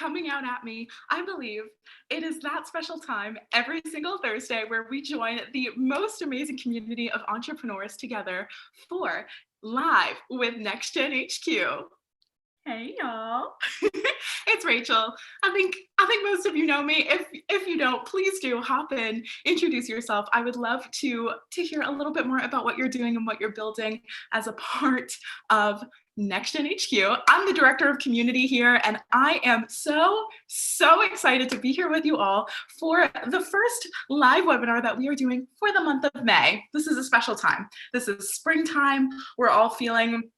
coming out at me. I believe it is that special time every single Thursday where we join the most amazing community of entrepreneurs together for Live with Next Gen HQ. Hey y'all, it's Rachel. I think most of you know me. If you don't, please do hop in, introduce yourself. I would love to hear a little bit more about what you're doing and what you're building as a part of Next Gen HQ. I'm the director of community here, and I am so excited to be here with you all for the first live webinar that we are doing for the month of May. This is a special time. This is springtime. We're all feeling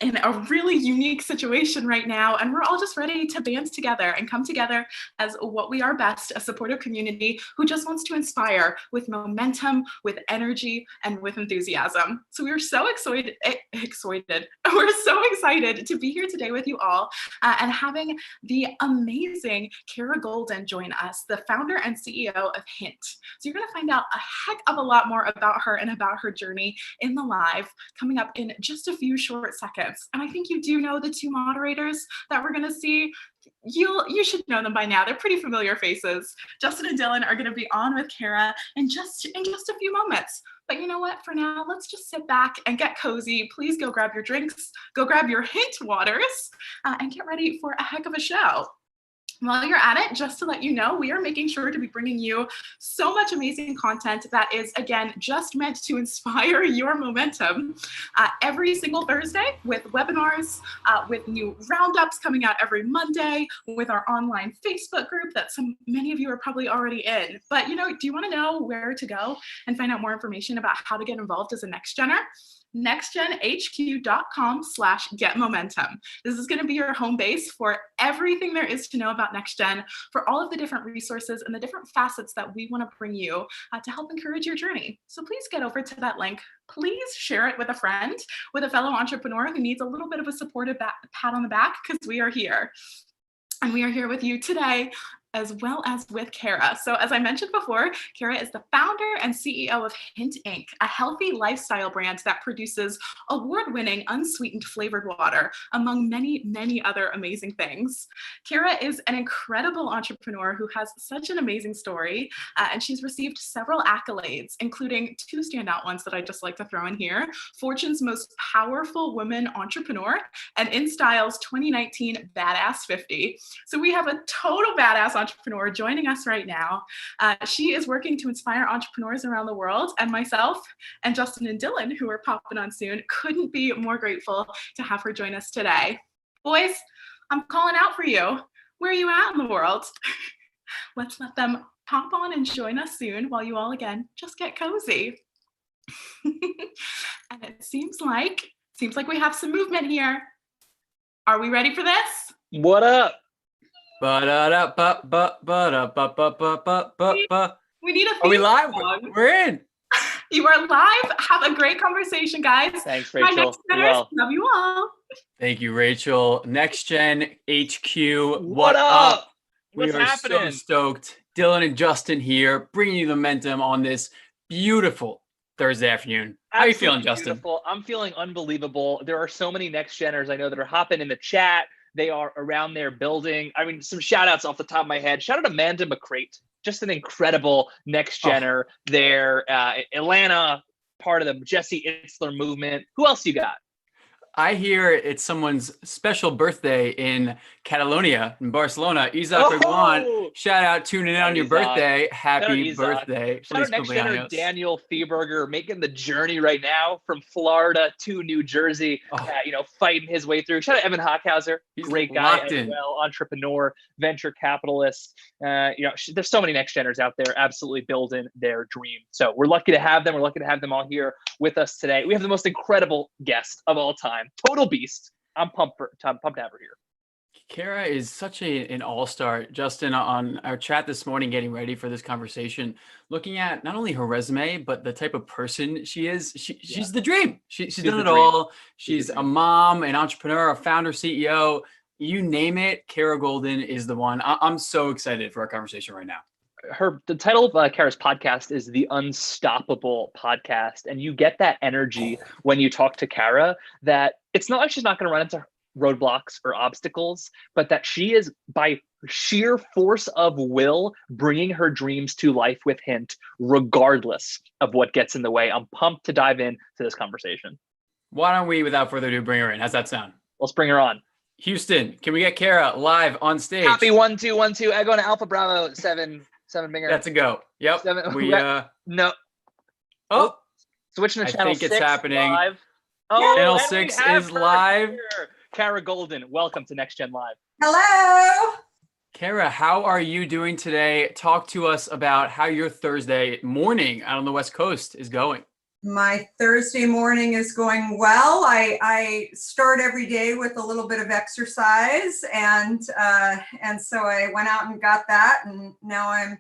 in a really unique situation right now, and we're all just ready to band together and come together as what we are best, a supportive community who just wants to inspire with momentum, with energy, and with enthusiasm. So we're so excited. We're so excited to be here today with you all and having the amazing Kara Goldin join us, the founder and CEO of Hint. So you're going to find out a heck of a lot more about her and about her journey in the live coming up in just a few short seconds. And I think you do know the two moderators that we're going to see. You should know them by now. They're pretty familiar faces. Justin and Dylan are going to be on with Kara in just a few moments. But you know what? For now, let's just sit back and get cozy. Please go grab your drinks, go grab your Hint waters, and get ready for a heck of a show. While you're at it, just to let you know, we are making sure to be bringing you so much amazing content that is, again, just meant to inspire your momentum every single Thursday with webinars, with new roundups coming out every Monday, with our online Facebook group that many of you are probably already in. But, do you want to know where to go and find out more information about how to get involved as a Next Genner? nextgenhq.com/getmomentum. This is going to be your home base for everything there is to know about Next Gen, for all of the different resources and the different facets that we want to bring you to help encourage your journey. So please get over to that link. Please share it with a friend, with a fellow entrepreneur who needs a little bit of a supportive pat on the back, because we are here. And we are here with you today, as well as with Kara. So as I mentioned before, Kara is the founder and CEO of Hint Inc., a healthy lifestyle brand that produces award-winning unsweetened flavored water, among many, many other amazing things. Kara is an incredible entrepreneur who has such an amazing story, and she's received several accolades, including two standout ones that I'd just like to throw in here: Fortune's Most Powerful Woman Entrepreneur and InStyle's 2019 Badass 50. So we have a total badass entrepreneur joining us right now. She is working to inspire entrepreneurs around the world, and myself and Justin and Dylan, who are popping on soon, couldn't be more grateful to have her join us today. Boys, I'm calling out for you. Where are you at in the world? Let's let them pop on and join us soon while you all, again, just get cozy. And it seems like we have some movement here. Are we ready for this? What up? We need a theme Are we live? song. We're in. You are live. Have a great conversation, guys. Thanks, My Rachel. next Genners, love you all. Thank you, Rachel. Next Gen HQ. What up? We What's are happening? so stoked. Dylan and Justin here, bringing you the momentum on this beautiful Thursday afternoon. How are you feeling, Justin? Beautiful. I'm feeling unbelievable. There are so many Next Genners I know that are hopping in the chat. They are around their building. I mean, some shout outs off the top of my head. Shout out Amanda McCrate, just an incredible Next Genner there. Atlanta, part of the Jesse Itzler movement. Who else you got? I hear it's someone's special birthday in Catalonia, in Barcelona. Isaac Reguan, shout out, tuning in on your birthday. Happy birthday. Shout out Next Genner Daniel Fieberger, making the journey right now from Florida to New Jersey, fighting his way through. Shout out Evan Hockhauser, great guy as well, entrepreneur, venture capitalist. There's so many Next Genners out there absolutely building their dream. So we're lucky to have them. We're lucky to have them all here with us today. We have the most incredible guest of all time. Total beast. I'm pumped to have her here. Kara is such an all-star. Justin, on our chat this morning, getting ready for this conversation, looking at not only her resume, but the type of person she is. She's the dream. She's done it all. She's a mom, an entrepreneur, a founder, CEO. You name it, Kara Goldin is the one. I'm so excited for our conversation right now. The title of Kara's podcast is The Unstoppable Podcast. And you get that energy when you talk to Kara, that it's not like she's not going to run into roadblocks or obstacles, but that she is by sheer force of will bringing her dreams to life with Hint, regardless of what gets in the way. I'm pumped to dive in to this conversation. Why don't we, without further ado, bring her in? How's that sound? Let's bring her on. Houston, can we get Kara live on stage? Copy 1 2 1 2. Echo and Alpha Bravo 7 Binger. That's a go. Yep. 7, no. Oh, switching to channel 6. It's happening. Live. Oh, channel 6 is live. Here. Kara Goldin, welcome to Next Gen Live. Hello. Kara, how are you doing today? Talk to us about how your Thursday morning out on the West Coast is going. My Thursday morning is going well. I start every day with a little bit of exercise, and so I went out and got that, and now I'm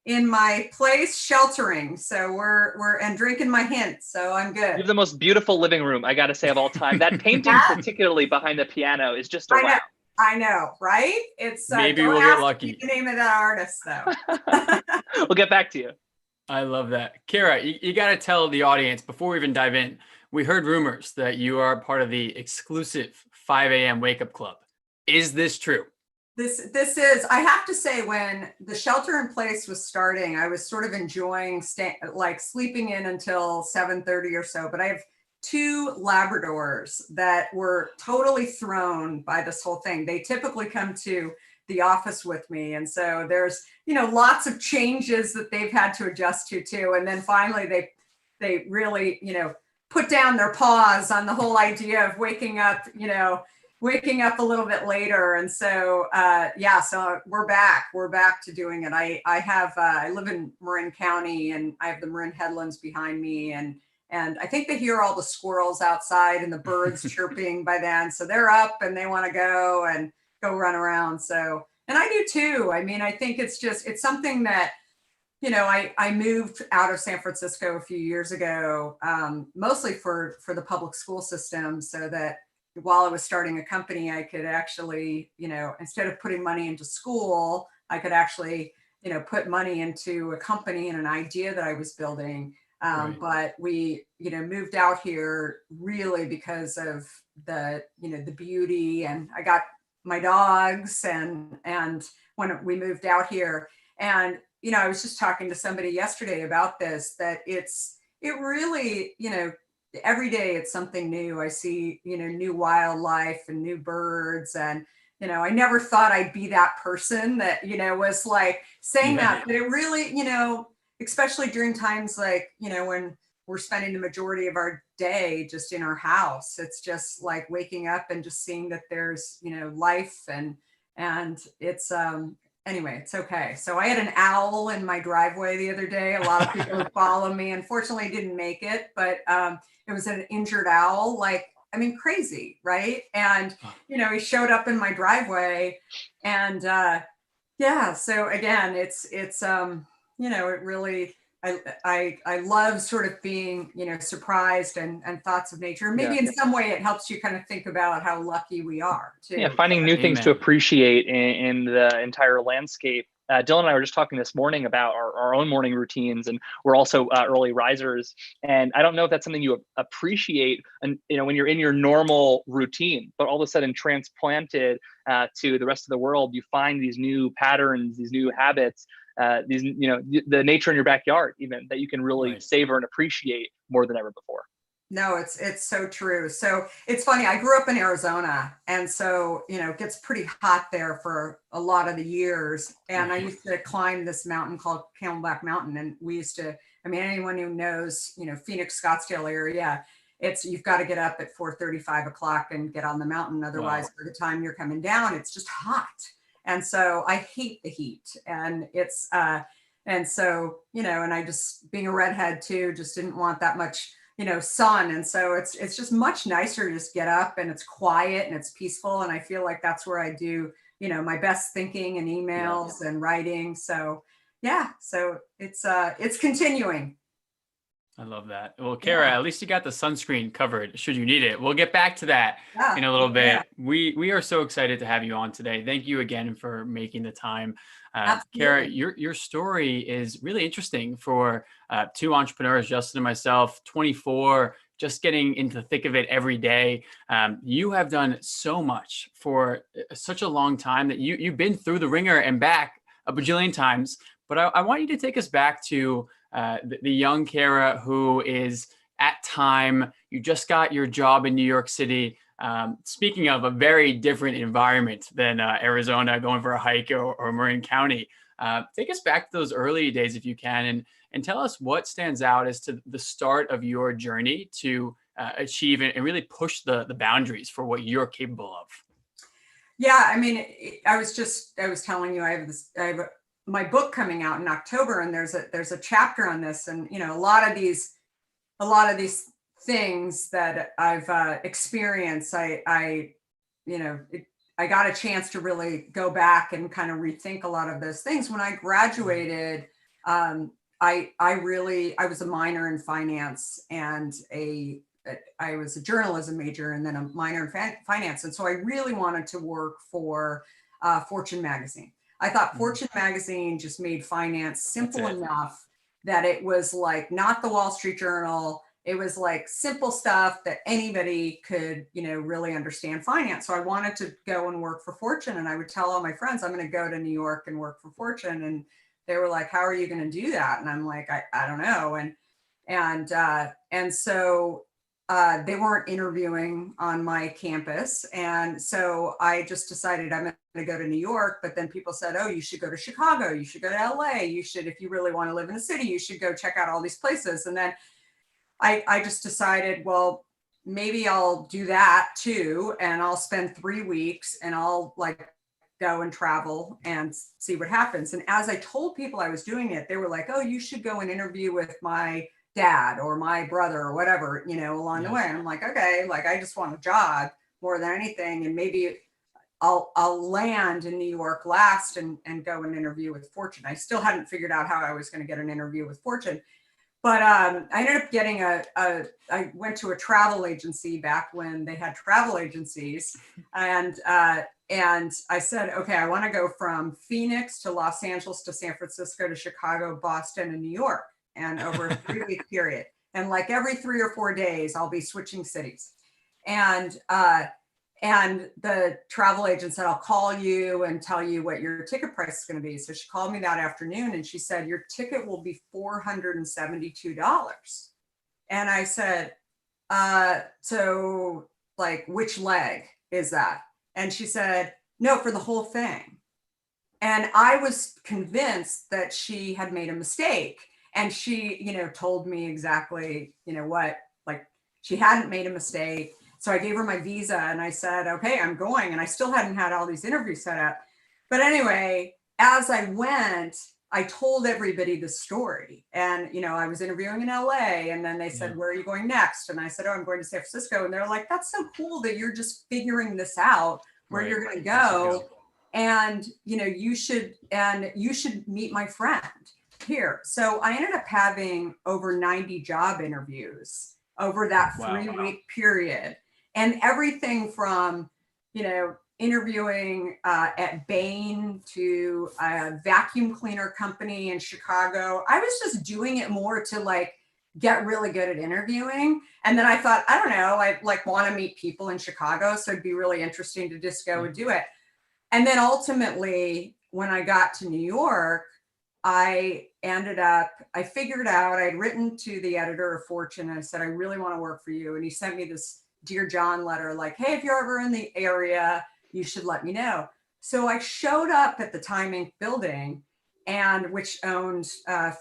in my place sheltering. So we're and drinking my Hint, so I'm good. You have the most beautiful living room, I got to say, of all time. That painting, particularly behind the piano, is just a wow. I know, right? It's maybe we'll get lucky. The name of that artist, though. We'll get back to you. I love that. Kara, you got to tell the audience, before we even dive in, we heard rumors that you are part of the exclusive 5 a.m. wake up club. Is this true? This is, I have to say, when the shelter in place was starting, I was sort of enjoying sleeping in until 7:30 or so, but I have 2 Labradors that were totally thrown by this whole thing. They typically come to the office with me, and so there's lots of changes that they've had to adjust to too, and then finally they really put down their paws on the whole idea of waking up a little bit later. And so so we're back to doing it. I live in Marin County, and I have the Marin Headlands behind me, and I think they hear all the squirrels outside and the birds chirping by then. So they're up and they want to go run around. So, and I do too. I mean, I think it's something that, I moved out of San Francisco a few years ago, mostly for the public school system, so that while I was starting a company, I could actually, instead of putting money into school, I could actually, put money into a company and an idea that I was building. Right. But we, moved out here really because of the beauty, and I got my dogs, and when we moved out here, and, I was just talking to somebody yesterday about this, that it really, every day it's something new. I see, new wildlife and new birds, and, I never thought I'd be that person that, was like saying that, but it really, especially during times like, when we're spending the majority of our day just in our house, it's just like waking up and just seeing that there's, life, and it's, anyway, it's okay. So I had an owl in my driveway the other day. A lot of people who follow me, unfortunately, didn't make it, but it was an injured owl, crazy, right? And, he showed up in my driveway, and so again, it's it really, I love sort of being, surprised and thoughts of nature. Maybe in some way it helps you kind of think about how lucky we are too. Yeah, finding new things to appreciate in the entire landscape. Dylan and I were just talking this morning about our own morning routines, and we're also early risers. And I don't know if that's something you appreciate, and when you're in your normal routine, but all of a sudden transplanted to the rest of the world, you find these new patterns, these new habits, these the nature in your backyard, even, that you can really savor and appreciate more than ever before. No, it's so true. So it's funny. I grew up in Arizona, and so, it gets pretty hot there for a lot of the years. And I used to climb this mountain called Camelback Mountain. And we used to, anyone who knows, Phoenix, Scottsdale area, you've got to get up at 4:30, 5 o'clock and get on the mountain. Otherwise, by the time you're coming down, it's just hot. And so I hate the heat, and it's, and so, and I just, being a redhead too, just didn't want that much, sun. And so it's just much nicer to just get up, and it's quiet and it's peaceful. And I feel like that's where I do, my best thinking and emails and writing. So so it's continuing. I love that. Well, Kara, at least you got the sunscreen covered should you need it. We'll get back to that in a little bit. Yeah. We are so excited to have you on today. Thank you again for making the time. Kara, your story is really interesting for 2 entrepreneurs, Justin and myself, 24, just getting into the thick of it every day. You have done so much for such a long time that you've been through the ringer and back a bajillion times. But I want you to take us back to the young Kara who is at time, you just got your job in New York City. Speaking of a very different environment than Arizona, going for a hike or Marin County, take us back to those early days if you can, and tell us what stands out as to the start of your journey to achieve and really push the boundaries for what you're capable of. Yeah, I mean, I was telling you, I have my book coming out in October, and there's a chapter on this, and a lot of these things that I've experienced, I got a chance to really go back and kind of rethink a lot of those things. When I graduated, I was a minor in finance and I was a journalism major and then a minor in finance. And so I really wanted to work for Fortune magazine. I thought Fortune magazine just made finance simple enough that it was like not the Wall Street Journal. It was like simple stuff that anybody could, really understand finance. So I wanted to go and work for Fortune. And I would tell all my friends, I'm going to go to New York and work for Fortune. And they were like, how are you going to do that? And I'm like, I don't know. And so they weren't interviewing on my campus. And so I just decided I'm going to go to New York. But then people said, oh, you should go to Chicago. You should go to LA. You should, if you really want to live in a city, you should go check out all these places. And then I just decided, well, maybe I'll do that too. And I'll spend 3 weeks and I'll go and travel and see what happens. And as I told people I was doing it, they were like, oh, you should go and interview with my dad or my brother or whatever, along the way. And I'm like, okay, I just want a job more than anything. And maybe I'll land in New York last and go and interview with Fortune. I still hadn't figured out how I was going to get an interview with Fortune. But I ended up getting I went to a travel agency back when they had travel agencies. And I said, okay, I want to go from Phoenix to Los Angeles to San Francisco to Chicago, Boston, and New York, and over a 3-week period. And every 3 or 4 days, I'll be switching cities. And the travel agent said, I'll call you and tell you what your ticket price is going to be. So she called me that afternoon and she said, your ticket will be $472. And I said, so which leg is that? And she said, no, for the whole thing. And I was convinced that she had made a mistake. And she, told me exactly, what, she hadn't made a mistake. So I gave her my visa and I said, okay, I'm going. And I still hadn't had all these interviews set up. But anyway, as I went, I told everybody the story. And, I was interviewing in LA and then they said, where are you going next? And I said, oh, I'm going to San Francisco. And they're like, that's so cool that you're just figuring this out where you're going to go. And, you should meet my friend here. So I ended up having over 90 job interviews over that 3-week period. And everything from, interviewing at Bain to a vacuum cleaner company in Chicago. I was just doing it more to get really good at interviewing. And then I thought, I don't know, I want to meet people in Chicago. So it'd be really interesting to just go and do it. And then ultimately, when I got to New York, I figured out, I'd written to the editor of Fortune and I said, I really want to work for you. And he sent me this Dear John letter, hey, if you're ever in the area, you should let me know. So I showed up at the Time Inc. building, and which owned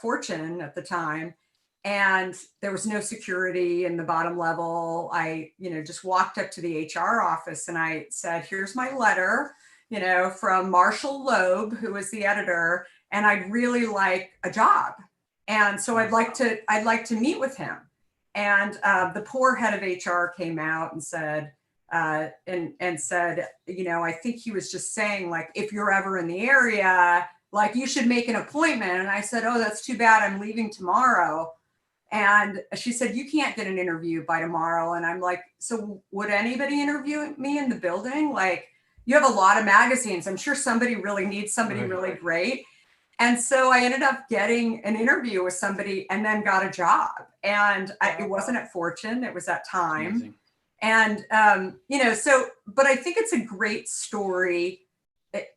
Fortune at the time. And there was no security in the bottom level. I, just walked up to the HR office and I said, here's my letter, from Marshall Loeb, who was the editor. And I'd really like a job. And so I'd like to meet with him. And the poor head of HR came out and said, I think he was just saying, if you're ever in the area, you should make an appointment. And I said, oh, that's too bad. I'm leaving tomorrow. And she said, you can't get an interview by tomorrow. And I'm like, so would anybody interview me in the building? You have a lot of magazines. I'm sure somebody really needs somebody really great. And so I ended up getting an interview with somebody and then got a job. And it wasn't at Fortune, it was at Time. Amazing. And, but I think it's a great story.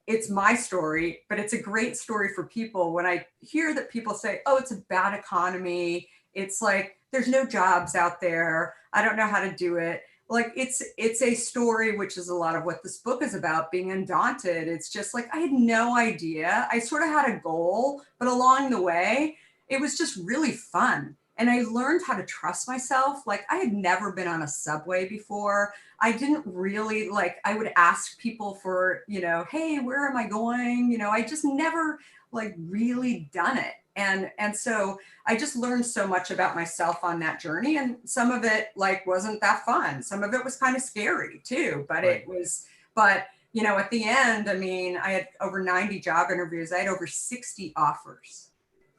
It's my story, but it's a great story for people. When I hear that people say, oh, it's a bad economy, it's like, there's no jobs out there, I don't know how to do it. Like it's a story, which is a lot of what this book is about, being undaunted. It's just like, I had no idea. I sort of had a goal, but along the way, it was just really fun. And I learned how to trust myself. Like I had never been on a subway before. I didn't really I would ask people for, hey, where am I going? I just never really done it. And so I just learned so much about myself on that journey. And some of it wasn't that fun. Some of it was kind of scary too, but Right. it was, at the end, I mean, I had over 90 job interviews. I had over 60 offers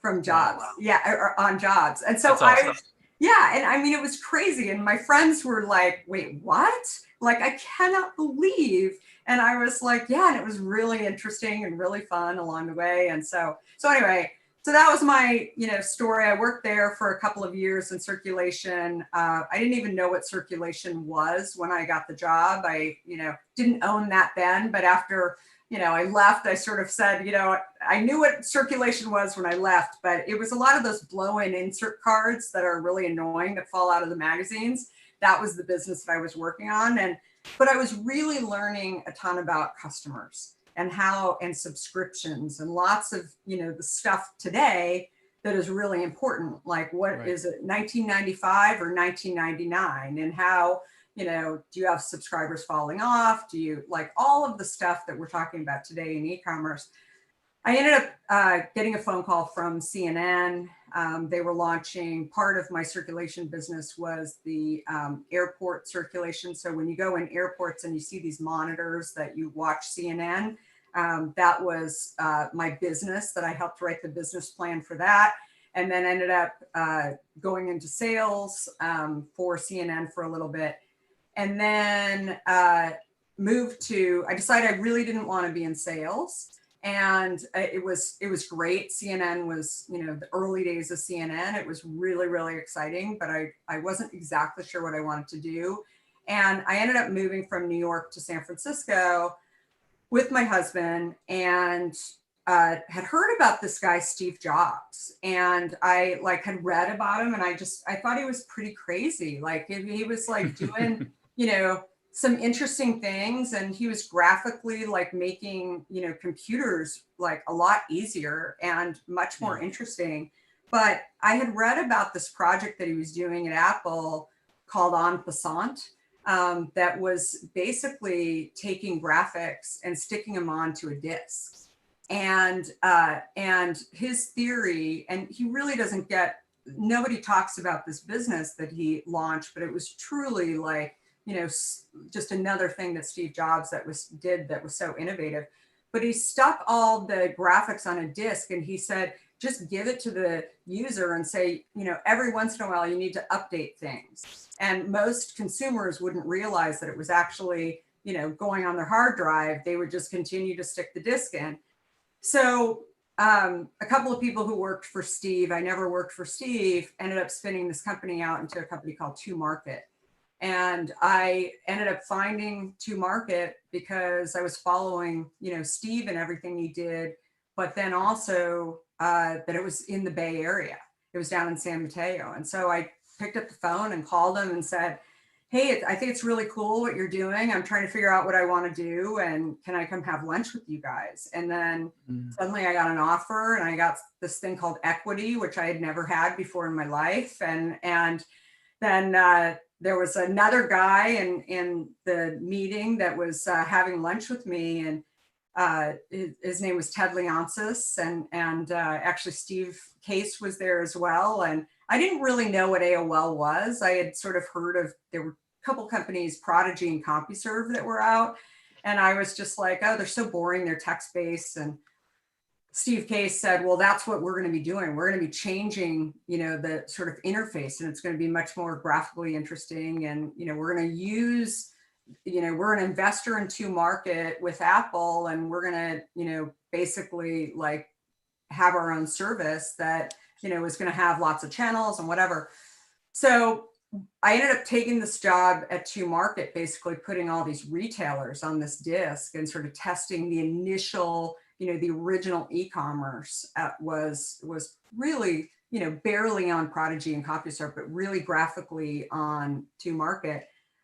from jobs. Wow. Yeah. Or on jobs. And so That's awesome. and I mean, it was crazy. And my friends were like, wait, what? I cannot believe. And I was like, yeah. And it was really interesting and really fun along the way. And so anyway, so that was my, story. I worked there for a couple of years in circulation. I didn't even know what circulation was when I got the job. I, didn't own that then, but after, I left, I sort of said, I knew what circulation was when I left, but it was a lot of those blow-in insert cards that are really annoying that fall out of the magazines. That was the business that I was working on. But I was really learning a ton about customers and subscriptions and lots of, the stuff today that is really important. Like what is it, 1995 or 1999? And how, do you have subscribers falling off? Do you all of the stuff that we're talking about today in e-commerce? I ended up getting a phone call from CNN. They were launching, part of my circulation business was the airport circulation. So when you go in airports and you see these monitors that you watch CNN, that was my business that I helped write the business plan for that. And then ended up going into sales for CNN for a little bit. And then I decided I really didn't want to be in sales. And it was great. CNN was, the early days of CNN. It was really, really exciting, but I wasn't exactly sure what I wanted to do. And I ended up moving from New York to San Francisco with my husband, and had heard about this guy, Steve Jobs. And I had read about him, and I thought he was pretty crazy. He was doing, some interesting things, and he was graphically making computers a lot easier and much more interesting. But I had read about this project that he was doing at Apple called En Passant, that was basically taking graphics and sticking them onto a disk. And his theory, and he really doesn't nobody talks about this business that he launched, but it was truly just another thing that Steve Jobs that was so innovative. But he stuck all the graphics on a disk, and he said, just give it to the user and say, every once in a while you need to update things. And most consumers wouldn't realize that it was actually, going on their hard drive. They would just continue to stick the disk in. So a couple of people who worked for Steve, I never worked for Steve, ended up spinning this company out into a company called 2Market. And I ended up finding 2Market because I was following, Steve and everything he did, but then also that it was in the Bay Area. It was down in San Mateo. And so I picked up the phone and called him and said, hey, I think it's really cool what you're doing. I'm trying to figure out what I want to do. And can I come have lunch with you guys? And then suddenly I got an offer, and I got this thing called equity, which I had never had before in my life. And then there was another guy in the meeting that was having lunch with me, and his name was Ted Leonsis, and actually Steve Case was there as well. And I didn't really know what AOL was. I had sort of heard of, there were a couple companies, Prodigy and CompuServe, that were out. And I was just like, oh, they're so boring. They're text-based. And Steve Case said, well, that's what we're going to be doing. We're going to be changing, the sort of interface, and it's going to be much more graphically interesting. And, we're going to use, we're an investor in 2Market with Apple, and we're going to, basically have our own service that, was going to have lots of channels and whatever. So I ended up taking this job at 2Market, basically putting all these retailers on this disc and sort of testing the initial, the original e-commerce was really, barely on Prodigy and CompuServe, but really graphically on 2Market.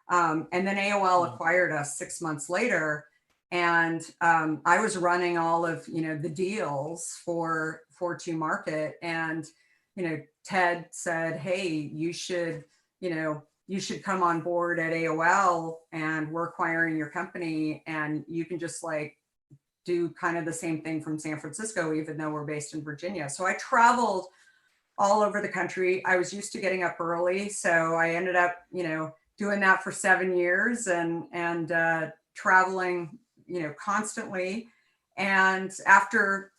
And then AOL acquired us 6 months later. And I was running all of, the deals for 2Market. And, Ted said, hey, you should come on board at AOL, and we're acquiring your company, and you can just like do kind of the same thing from San Francisco, even though we're based in Virginia. So I traveled all over the country. I was used to getting up early. So I ended up, doing that for 7 years and traveling, constantly. And after,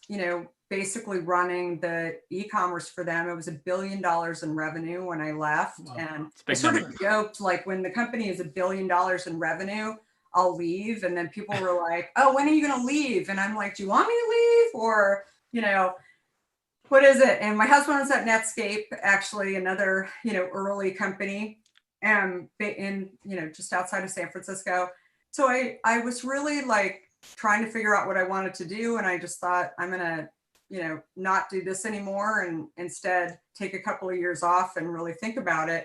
basically running the e-commerce for them, it was $1 billion in revenue when I left. Wow. And I sort of joked, like, when the company is $1 billion in revenue, I'll leave. And then people were like, oh, when are you going to leave? And I'm like, do you want me to leave? Or, what is it? And my husband was at Netscape, actually another, early company, in, just outside of San Francisco. So I was really like trying to figure out what I wanted to do. And I just thought, I'm going to, not do this anymore, and instead take a couple of years off and really think about it.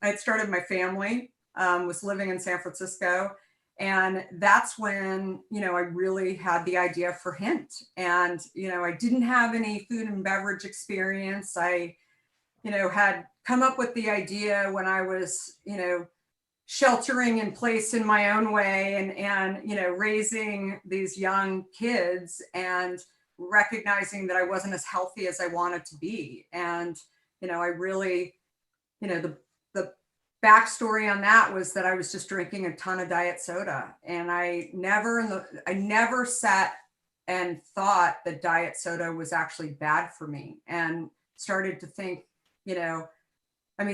I had started my family, was living in San Francisco. And that's when, I really had the idea for Hint. And, I didn't have any food and beverage experience. I, had come up with the idea when I was, sheltering in place in my own way and, raising these young kids and recognizing that I wasn't as healthy as I wanted to be. And, I really, the backstory on that was that I was just drinking a ton of diet soda, and I never sat and thought that diet soda was actually bad for me, and started to think,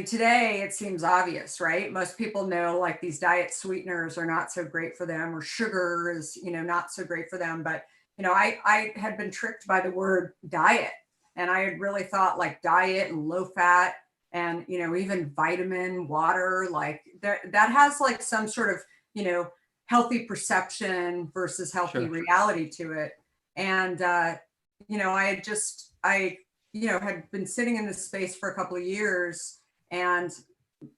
today it seems obvious, right? Most people know like these diet sweeteners are not so great for them, or sugar is, not so great for them. But, I had been tricked by the word diet, and I had really thought like diet and low fat and, even vitamin water, like that has like some sort of, healthy perception versus healthy reality to it. And, I had been sitting in this space for a couple of years and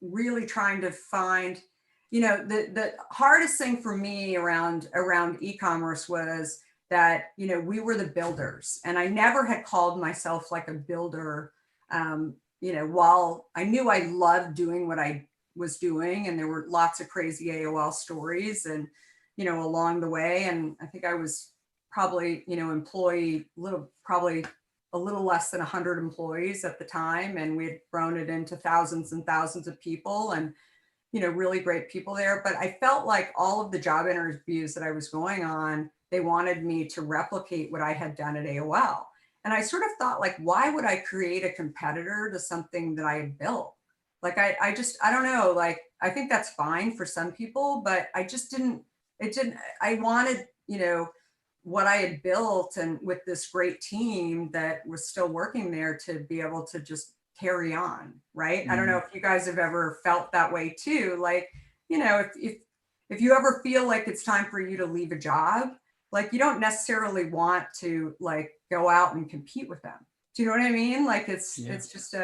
really trying to find, the hardest thing for me around e-commerce was that, we were the builders, and I never had called myself like a builder. While I knew I loved doing what I was doing, and there were lots of crazy AOL stories and, along the way. And I think I was probably, employee probably a little less than 100 employees at the time. And we had grown it into thousands and thousands of people, and, really great people there. But I felt like all of the job interviews that I was going on, they wanted me to replicate what I had done at AOL. And I sort of thought, like, why would I create a competitor to something that I had built? Like, I don't know, like, I think that's fine for some people, but I wanted, what I had built, and with this great team that was still working there, to be able to just carry on, right? I don't know if you guys have ever felt that way too. Like, if you ever feel like it's time for you to leave a job, like, you don't necessarily want to like go out and compete with them. Do you know what I mean? Like, it's just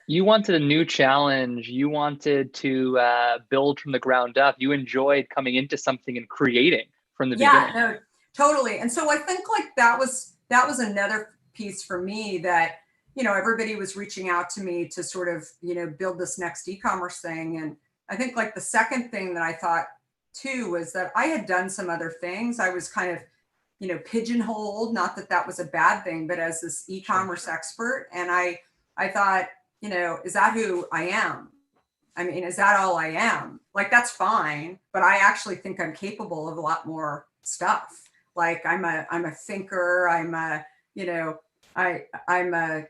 you wanted a new challenge. You wanted to build from the ground up. You enjoyed coming into something and creating from the beginning. No, totally. And so I think like that was another piece for me, that, everybody was reaching out to me to sort of, build this next e-commerce thing. And I think like the second thing that I thought too was that I had done some other things. I was kind of, pigeonholed, not that that was a bad thing, but as this e-commerce expert. And I thought, is that who I am? I mean, is that all I am? Like, that's fine, but I actually think I'm capable of a lot more stuff. Like, I'm a thinker, I'm a, I'm a,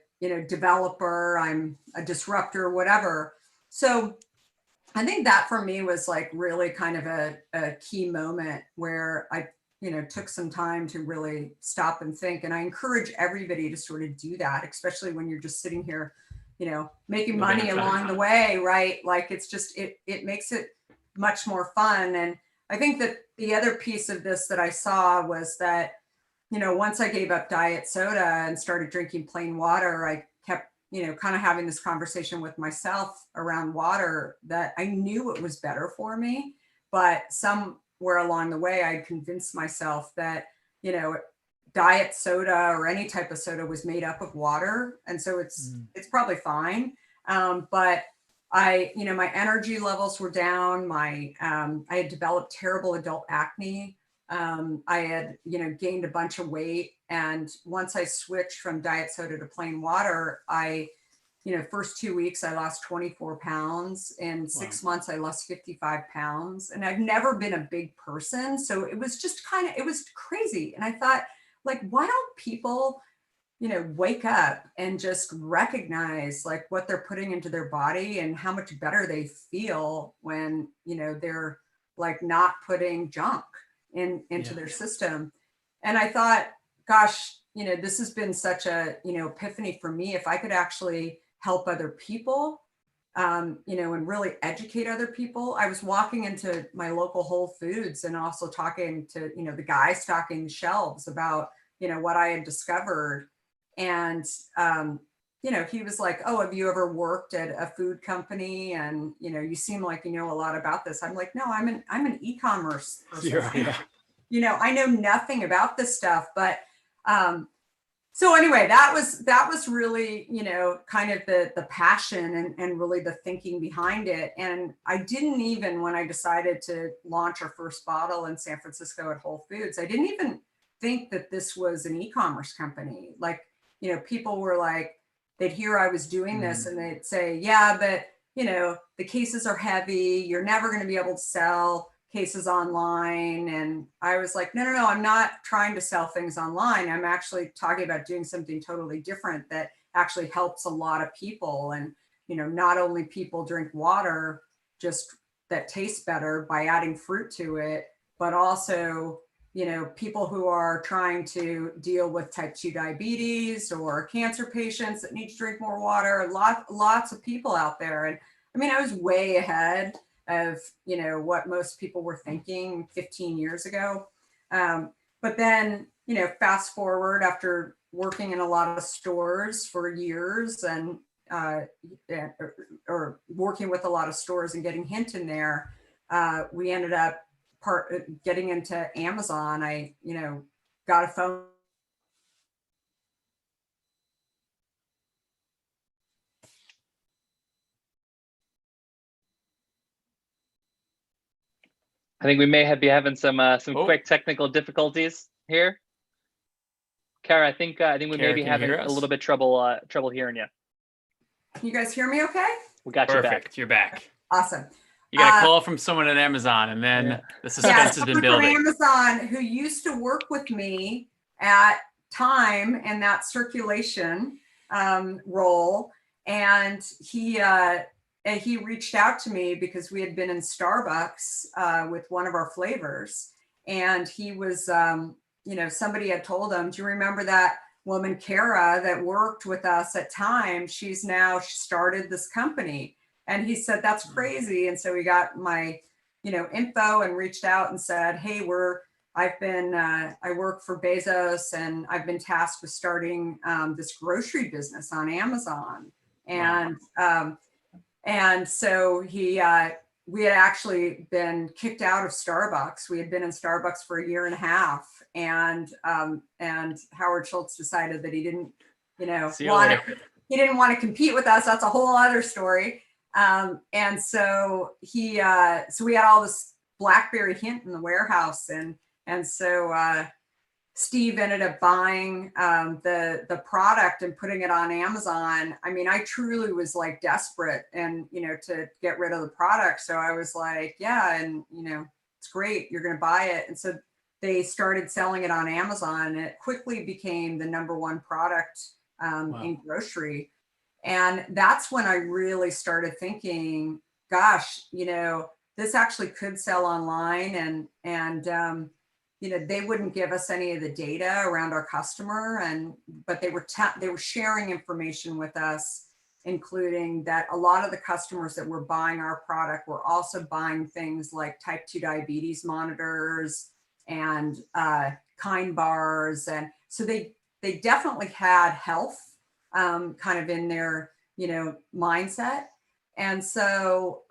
developer, I'm a disruptor, whatever. So I think that for me was like really kind of a key moment where I took some time to really stop and think. And I encourage everybody to sort of do that, especially when you're just sitting here, making money along the way, right? Like it's just, it makes it much more fun. And I think that the other piece of this that I saw was that, once I gave up diet soda and started drinking plain water, I kept, kind of having this conversation with myself around water, that I knew it was better for me, but somewhere along the way, I convinced myself that, diet soda or any type of soda was made up of water. And so it's probably fine. But my energy levels were down. I had developed terrible adult acne. I had, gained a bunch of weight. And once I switched from diet soda to plain water, first 2 weeks, I lost 24 pounds. In 6 months, I lost 55 pounds. And I've never been a big person. So it was just it was crazy. And I thought, like, why don't people, wake up and just recognize like what they're putting into their body and how much better they feel when, they're like not putting junk into their system. And I thought, gosh, this has been such a, epiphany for me. If I could actually help other people, and really educate other people. I was walking into my local Whole Foods and also talking to, the guy stocking the shelves about, what I had discovered. And, he was like, oh, have you ever worked at a food company? And, you seem like you know a lot about this. I'm like, no, I'm an e-commerce person. Yeah. I know nothing about this stuff, but, so anyway, that was really, kind of the passion and really the thinking behind it. And I didn't even, when I decided to launch our first bottle in San Francisco at Whole Foods, I didn't even think that this was an e-commerce company. Like, people were like, they'd hear I was doing this and they'd say, yeah, but, the cases are heavy. You're never going to be able to sell cases online. And I was like, no, I'm not trying to sell things online. I'm actually talking about doing something totally different that actually helps a lot of people. And, not only people drink water just that tastes better by adding fruit to it, but also, people who are trying to deal with type 2 diabetes or cancer patients that need to drink more water, lots of people out there. And I mean, I was way ahead of, what most people were thinking 15 years ago. But then, fast forward after working in a lot of stores for years and, or working with a lot of stores and getting Hint in there, we ended up getting into Amazon. I, got a phone. I think we may be having some quick technical difficulties here. Kara, I think we may be having a little bit trouble hearing you. Can you guys hear me okay? We got you back. Perfect. You're back. Awesome. You got a call from someone at Amazon, and then the suspense has been building. From Amazon, who used to work with me at Time and that circulation role, and he reached out to me because we had been in Starbucks with one of our flavors, and he was, somebody had told him, do you remember that woman Kara that worked with us at Time? She started this company. And he said, that's crazy. And so he got my, info and reached out and said, hey, I work for Bezos and I've been tasked with starting this grocery business on Amazon. And, and so we had actually been kicked out of Starbucks. We had been in Starbucks for 1.5 years. And Howard Schultz decided that he didn't, he didn't want to compete with us. That's a whole other story. And so we had all this BlackBerry Hint in the warehouse, and so Steve ended up buying the product and putting it on Amazon. I mean, I truly was like desperate and to get rid of the product. So I was like, yeah, and it's great, you're gonna buy it. And so they started selling it on Amazon, and it quickly became the #1 product in grocery. And that's when I really started thinking, gosh, this actually could sell online. And they wouldn't give us any of the data around our customer, but they were sharing information with us, including that a lot of the customers that were buying our product were also buying things like type 2 diabetes monitors and Kind bars, and so they definitely had health kind of in their mindset. And so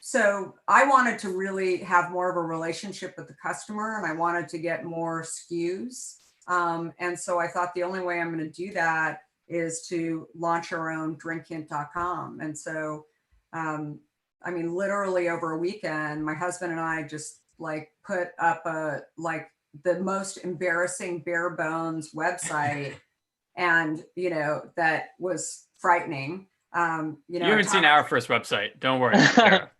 so I wanted to really have more of a relationship with the customer, and I wanted to get more SKUs. And so I thought the only way I'm going to do that is to launch our own drinkhint.com. And so, I mean, literally over a weekend, my husband and I just like put up the most embarrassing bare bones website. And, that was frightening. You haven't seen our first website. Don't worry.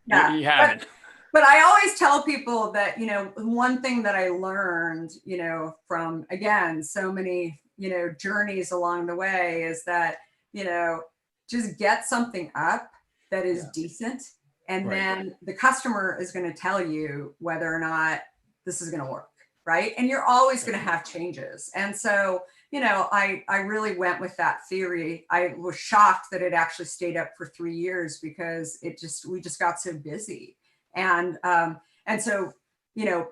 Yeah, you haven't. But I always tell people that, one thing that I learned, from, again, so many, journeys along the way is that, just get something up that is decent. And then the customer is going to tell you whether or not this is going to work. Right. And you're always going to have changes. And so, I really went with that theory. I was shocked that it actually stayed up for 3 years because we just got so busy. And so,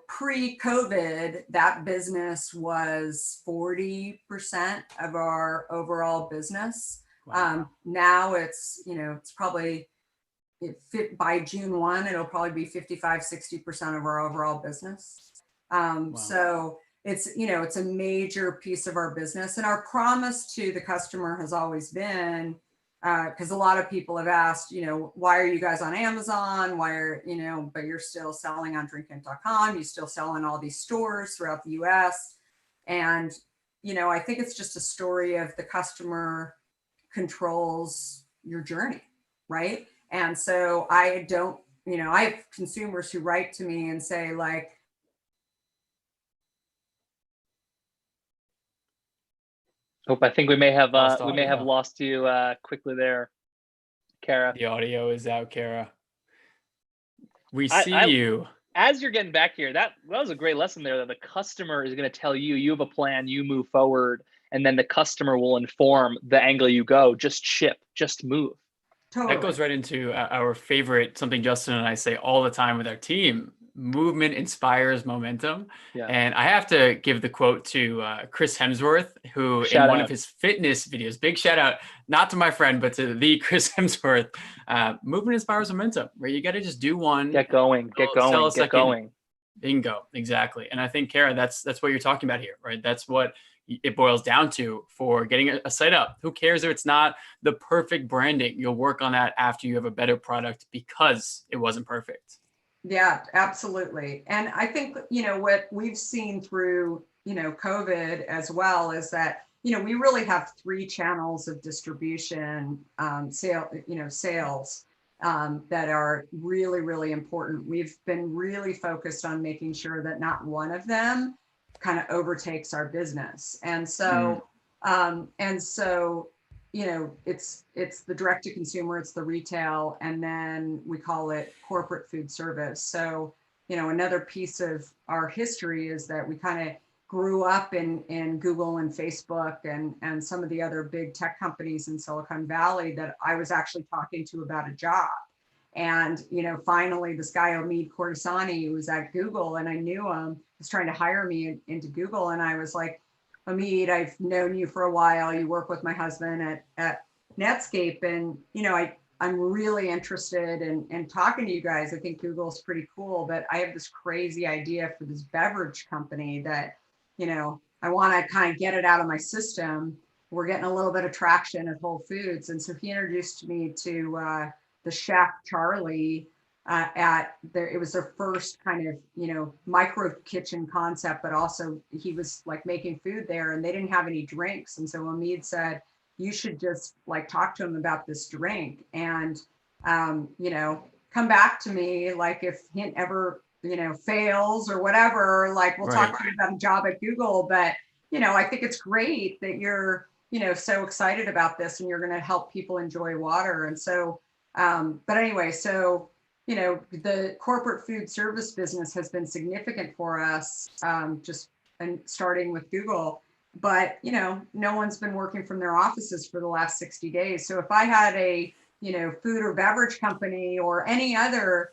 pre-COVID, that business was 40% of our overall business. Wow. Now it's, it's probably by June 1, it'll probably be 55-60% of our overall business. Wow. So it's, it's a major piece of our business. And our promise to the customer has always been, because a lot of people have asked, why are you guys on Amazon? Why are, but you're still selling on drinkhint.com. You still sell in all these stores throughout the US. And, I think it's just a story of the customer controls your journey, right? And so I don't, I have consumers who write to me and say like, I think we may have lost you quickly there, Kara. The audio is out, Kara. We see you. As you're getting back here, that was a great lesson there, that the customer is going to tell you have a plan, you move forward, and then the customer will inform the angle you go. Just ship, just move. Totally. That goes right into our favorite, something Justin and I say all the time with our team: movement inspires momentum. Yeah. And I have to give the quote to Chris Hemsworth, who in one of his fitness videos, big shout out, not to my friend, but to the Chris Hemsworth, movement inspires momentum, where you got to just do one. Get going. Bingo. Exactly. And I think, Kara, that's what you're talking about here, right? That's what it boils down to for getting a site up. Who cares if it's not the perfect branding? You'll work on that after you have a better product because it wasn't perfect. Yeah, absolutely. And I think, what we've seen through, COVID as well is that, we really have 3 channels of distribution, sales that are really, really important. We've been really focused on making sure that not one of them kind of overtakes our business. And so, it's the direct to consumer, it's the retail, and then we call it corporate food service. So, another piece of our history is that we kind of grew up in Google and Facebook and some of the other big tech companies in Silicon Valley that I was actually talking to about a job. And, finally, this guy, Omid Kordestani, who was at Google, and I knew him, was trying to hire me into Google. And I was like, Omid, I've known you for a while. You work with my husband at Netscape. And, I'm really interested in talking to you guys. I think Google's pretty cool, but I have this crazy idea for this beverage company that, I want to kind of get it out of my system. We're getting a little bit of traction at Whole Foods. And so he introduced me to the chef, Charlie, it was their first kind of, micro kitchen concept, but also he was like making food there and they didn't have any drinks. And so Omid said, you should just like talk to him about this drink and, come back to me. Like if Hint ever, fails or whatever, like we'll talk to you about a job at Google. But, I think it's great that you're, so excited about this and you're going to help people enjoy water. And so, but anyway, so the corporate food service business has been significant for us, just and starting with Google. But, no one's been working from their offices for the last 60 days. So if I had a, food or beverage company or any other,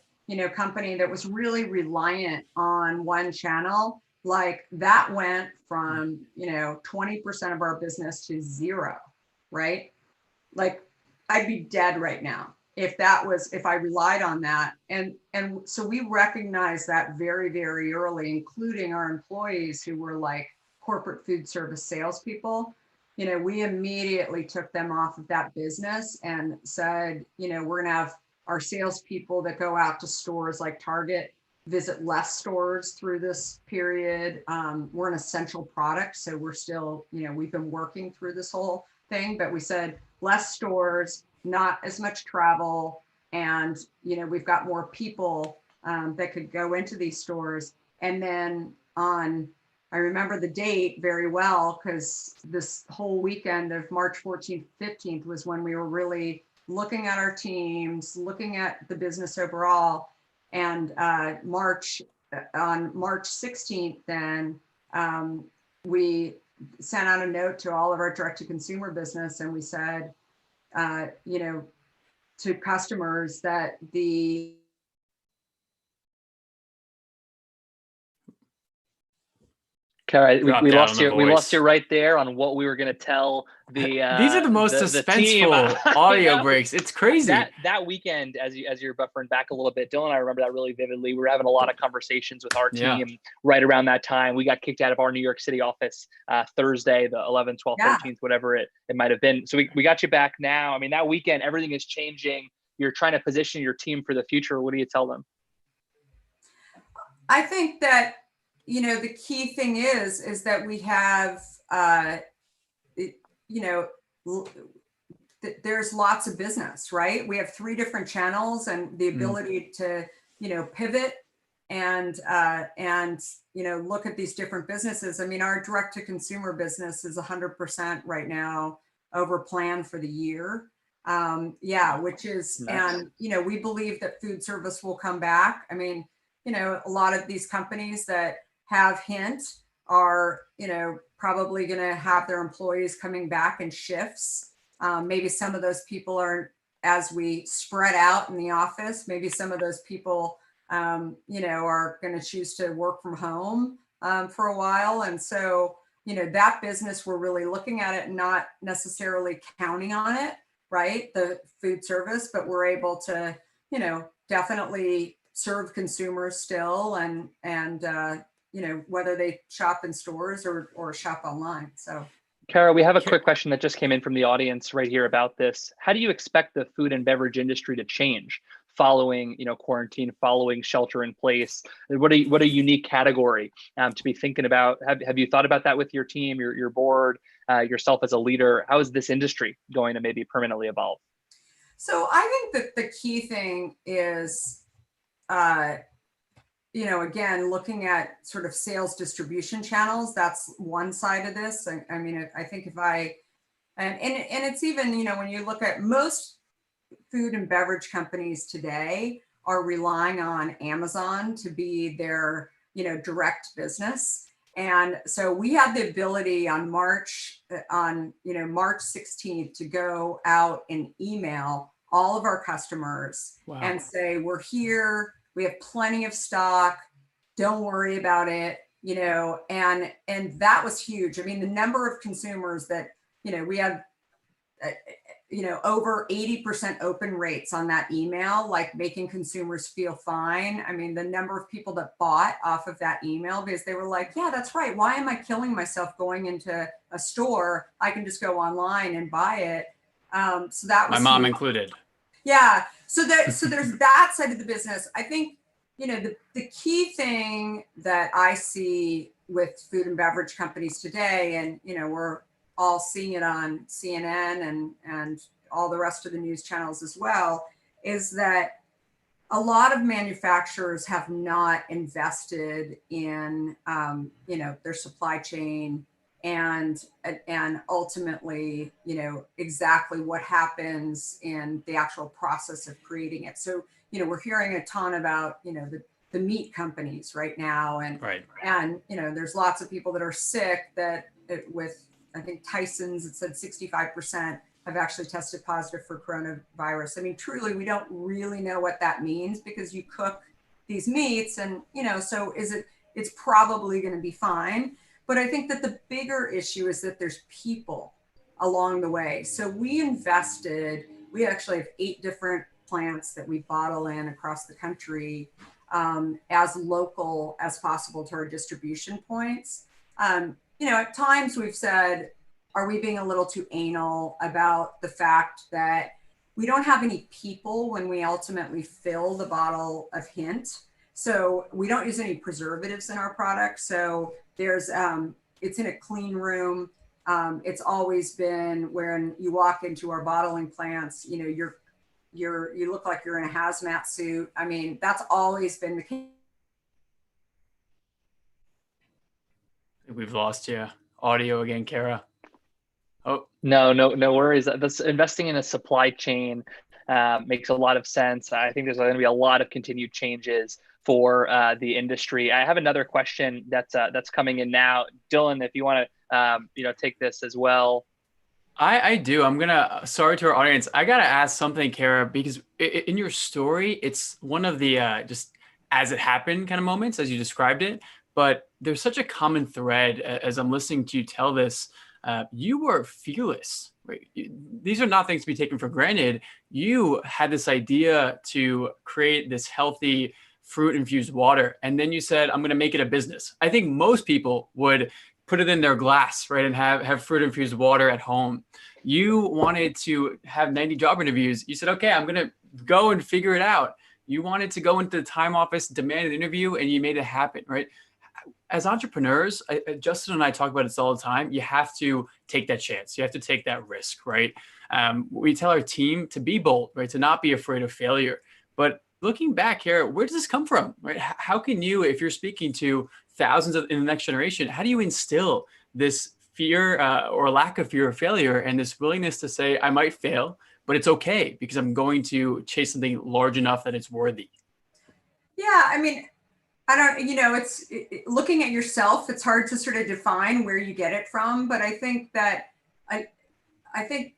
company that was really reliant on one channel, like that went from, 20% of our business to 0, right? Like I'd be dead right now if I relied on that. And so we recognized that very, very early, including our employees who were like corporate food service salespeople. We immediately took them off of that business and said, we're going to have our salespeople that go out to stores like Target visit less stores through this period. We're an essential product, so we're still, we've been working through this whole thing, but we said less stores, not as much travel, and we've got more people that could go into these stores. And then I remember the date very well because this whole weekend of March 14th, 15th was when we were really looking at our teams, looking at the business overall. And on March 16th, then we sent out a note to all of our direct-to-consumer business, and we said, to customers that Kara, we lost you. We lost you right there on what we were going to tell the. These are the most suspenseful audio breaks. It's crazy. That weekend, as you're buffering back a little bit, Dylan and I remember that really vividly. We were having a lot of conversations with our team right around that time. We got kicked out of our New York City office Thursday, the 11th, 12th, 13th, whatever it might have been. So we got you back now. I mean, that weekend, everything is changing. You're trying to position your team for the future. What do you tell them? I think that the key thing is that we have, there's lots of business, right? We have 3 different channels and the ability to, pivot and look at these different businesses. I mean, our direct to consumer business is 100% right now over plan for the year. Which is, nice. And, we believe that food service will come back. I mean, a lot of these companies that have Hint are, probably going to have their employees coming back in shifts. Maybe some of those people are, as we spread out in the office, maybe some of those people, are going to choose to work from home for a while. And so, that business, we're really looking at it, not necessarily counting on it, right? The food service, but we're able to, definitely serve consumers still and whether they shop in stores or shop online. So, Kara, we have a quick question that just came in from the audience right here about this. How do you expect the food and beverage industry to change following, quarantine, following shelter in place? What a unique category to be thinking about. Have you thought about that with your team, your board, yourself as a leader? How is this industry going to maybe permanently evolve? So I think that the key thing is, again, looking at sort of sales distribution channels, that's one side of this. I mean, I think and it's even, when you look at most food and beverage companies today are relying on Amazon to be their, direct business. And so we had the ability on March 16th to go out and email all of our customers and say, we're here. We have plenty of stock. Don't worry about it, and that was huge. I mean, the number of consumers that, we had, over 80% open rates on that email, like making consumers feel fine. I mean, the number of people that bought off of that email because they were like, yeah, that's right. Why am I killing myself going into a store? I can just go online and buy it. So that was my mom included. Yeah. So there's that side of the business. I think, the key thing that I see with food and beverage companies today, and, we're all seeing it on CNN and all the rest of the news channels as well, is that a lot of manufacturers have not invested in, their supply chain and ultimately, exactly what happens in the actual process of creating it. So, we're hearing a ton about, the meat companies right now. And, right. and, there's lots of people that are sick with, I think Tyson's, it said 65% have actually tested positive for coronavirus. I mean, truly, we don't really know what that means because you cook these meats and, so it's probably going to be fine. But I think that the bigger issue is that there's people along the way. So we actually have 8 different plants that we bottle in across the country, as local as possible to our distribution points. At times we've said, are we being a little too anal about the fact that we don't have any people when we ultimately fill the bottle of Hint? So we don't use any preservatives in our product. So there's, it's in a clean room. It's always been when you walk into our bottling plants, you look like you're in a hazmat suit. I mean, that's always been the case. We've lost you. Audio again, Kara. Oh, no worries. That's investing in a supply chain makes a lot of sense. I think there's going to be a lot of continued changes for the industry. I have another question that's coming in now. Dylan, if you want to take this as well. I do. Sorry to our audience. I got to ask something, Kara, because in your story, it's one of the just as it happened kind of moments as you described it. But there's such a common thread as I'm listening to you tell this. You were fearless. Right? These are not things to be taken for granted. You had this idea to create this healthy fruit infused water. And then you said, I'm going to make it a business. I think most people would put it in their glass, right? And have fruit infused water at home. You wanted to have 90 job interviews. You said, okay, I'm going to go and figure it out. You wanted to go into the time office, demand an interview, and you made it happen, right? As entrepreneurs, Justin and I talk about this all the time. You have to take that chance. You have to take that risk, right? We tell our team to be bold, right? To not be afraid of failure. But looking back here, where does this come from, right? How can you, if you're speaking to thousands in the next generation, how do you instill this fear or lack of fear of failure and this willingness to say, I might fail, but it's okay because I'm going to chase something large enough that it's worthy? Yeah, I mean, I don't, it's looking at yourself, it's hard to sort of define where you get it from, but I think that I think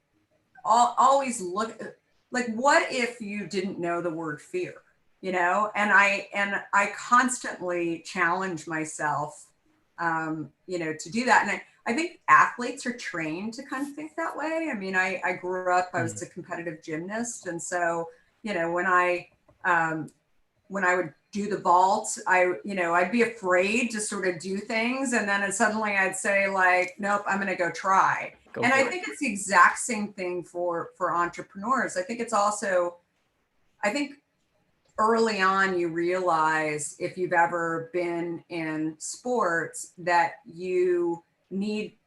always look like, what if you didn't know the word fear, and I constantly challenge myself, to do that. And I think athletes are trained to kind of think that way. I mean, I grew up, I was a competitive gymnast. And so, when I would do the vault, I'd be afraid to sort of do things. And then suddenly I'd say like, nope, I'm going to go try. And I think it's the exact same thing for entrepreneurs. I think it's also, early on you realize, if you've ever been in sports, that you need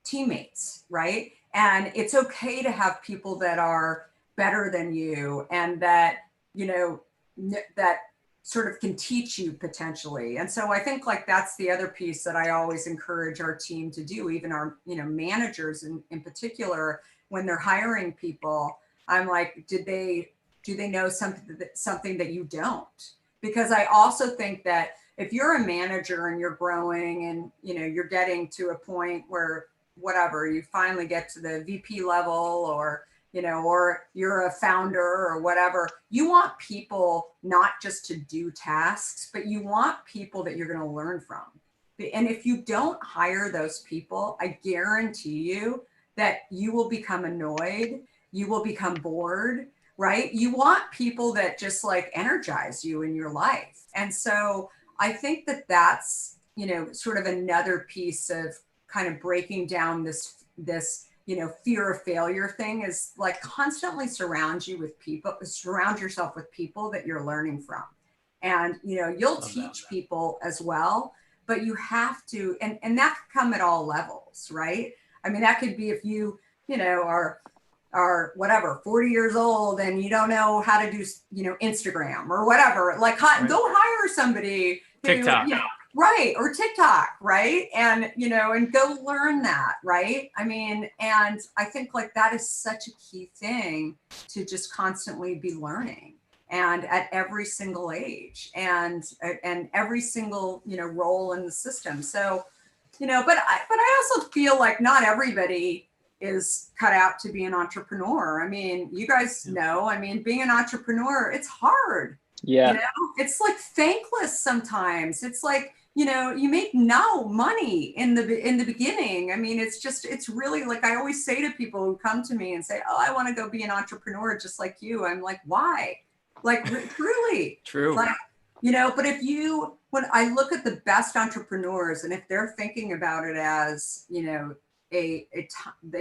teammates, right? And it's okay to have people that are better than you and that, that sort of can teach you potentially. And so I think like that's the other piece that I always encourage our team to do, even our, managers in particular, when they're hiring people. I'm like, do they know something that you don't? Because I also think that if you're a manager and you're growing and, you're getting to a point where whatever, you finally get to the VP level or you're a founder or whatever, you want people not just to do tasks, but you want people that you're going to learn from. And if you don't hire those people, I guarantee you that you will become annoyed, you will become bored, right? You want people that just like energize you in your life. And so I think that that's, sort of another piece of kind of breaking down this fear of failure thing, is like constantly surround yourself with people that you're learning from. And, you'll teach people as well, but you have to, and that can come at all levels, right? I mean, that could be if you, are whatever, 40 years old and you don't know how to do, Instagram or whatever, like go hire somebody who, TikTok. Right. Or TikTok. Right. And, and go learn that. Right. I mean, and I think like that is such a key thing to just constantly be learning, and at every single age, and every single, role in the system. So, but I also feel like not everybody is cut out to be an entrepreneur. I mean, you guys know, I mean, being an entrepreneur, it's hard. Yeah. It's like thankless sometimes. It's like, you make no money in the beginning. I mean, it's really like, I always say to people who come to me and say, oh, I want to go be an entrepreneur just like you. I'm like, why? Like, truly. True. Like, but when I look at the best entrepreneurs, and if they're thinking about it as, they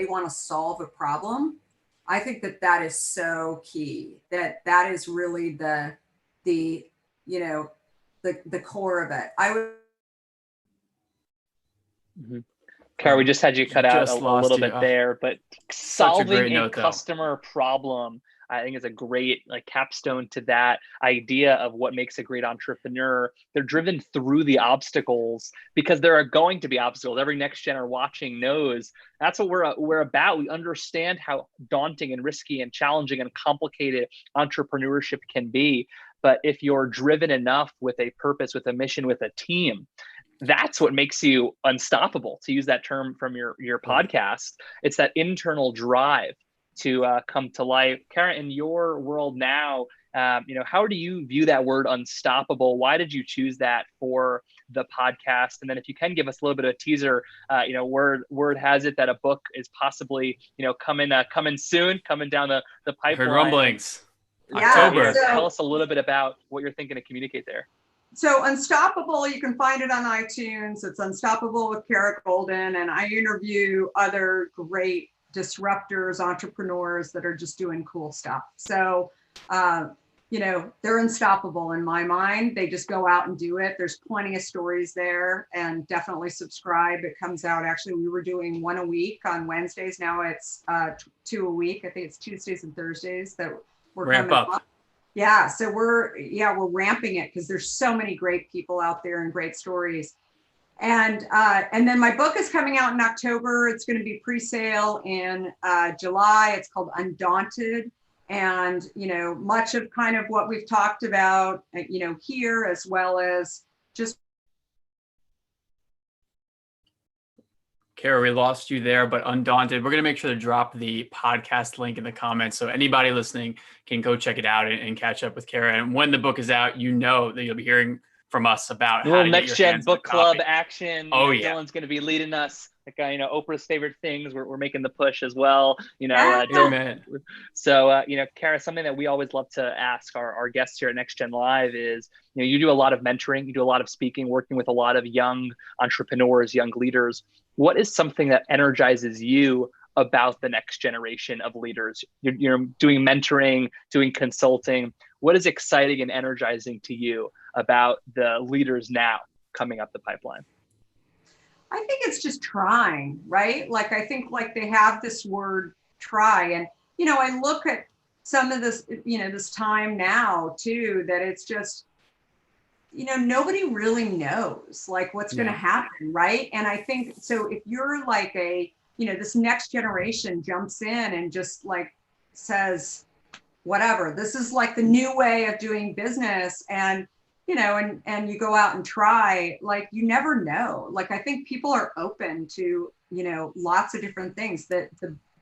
want to solve a problem, I think that is so key. That is really the core of it. I would. Mm-hmm. Kara, we just had you cut out a little bit there, but solving a customer problem, I think, is a great capstone to that idea of what makes a great entrepreneur. They're driven through the obstacles because there are going to be obstacles. Every next gen watching knows that's what we're about. We understand how daunting and risky and challenging and complicated entrepreneurship can be. But if you're driven enough with a purpose, with a mission, with a team, that's what makes you unstoppable, to use that term from your podcast. It's that internal drive to come to life. Kara, in your world now, how do you view that word unstoppable? Why did you choose that for the podcast? And then if you can give us a little bit of a teaser, word has it that a book is possibly, coming soon, coming down the pipeline. Heard rumblings. October. Tell us a little bit about what you're thinking to communicate there. So Unstoppable, you can find it on iTunes. It's Unstoppable with Kara Goldin, and I interview other great disruptors, entrepreneurs that are just doing cool stuff. So, they're unstoppable in my mind. They just go out and do it. There's plenty of stories there, and definitely subscribe. It comes out, actually, we were doing one a week on Wednesdays. Now it's 2 a week. I think it's Tuesdays and Thursdays that we're ramp coming up. Yeah, so we're ramping it because there's so many great people out there and great stories. And then my book is coming out in October. It's going to be pre-sale in July. It's called Undaunted. And, much of kind of what we've talked about, here, as well as just. Kara, we lost you there, but Undaunted. We're going to make sure to drop the podcast link in the comments so anybody listening can go check it out and catch up with Kara. And when the book is out, that you'll be hearing from us about how to next gen book club copy. Action. Oh, yeah. Dylan's going to be leading us. Oprah's favorite things. We're making the push as well. Dylan. So, Kara, something that we always love to ask our guests here at Next Gen Live is, you do a lot of mentoring, you do a lot of speaking, working with a lot of young entrepreneurs, young leaders. What is something that energizes you about the next generation of leaders? You're doing mentoring, doing consulting. What is exciting and energizing to you about the leaders now coming up the pipeline? I think it's just trying, right? Like, I think they have this word try. And, I look at some of this, this time now too, that it's just, nobody really knows what's going to happen. Right. And I think, so if you're this next generation jumps in and just says, whatever, this is the new way of doing business. And, and you go out and try, you never know. I think people are open to, lots of different things. That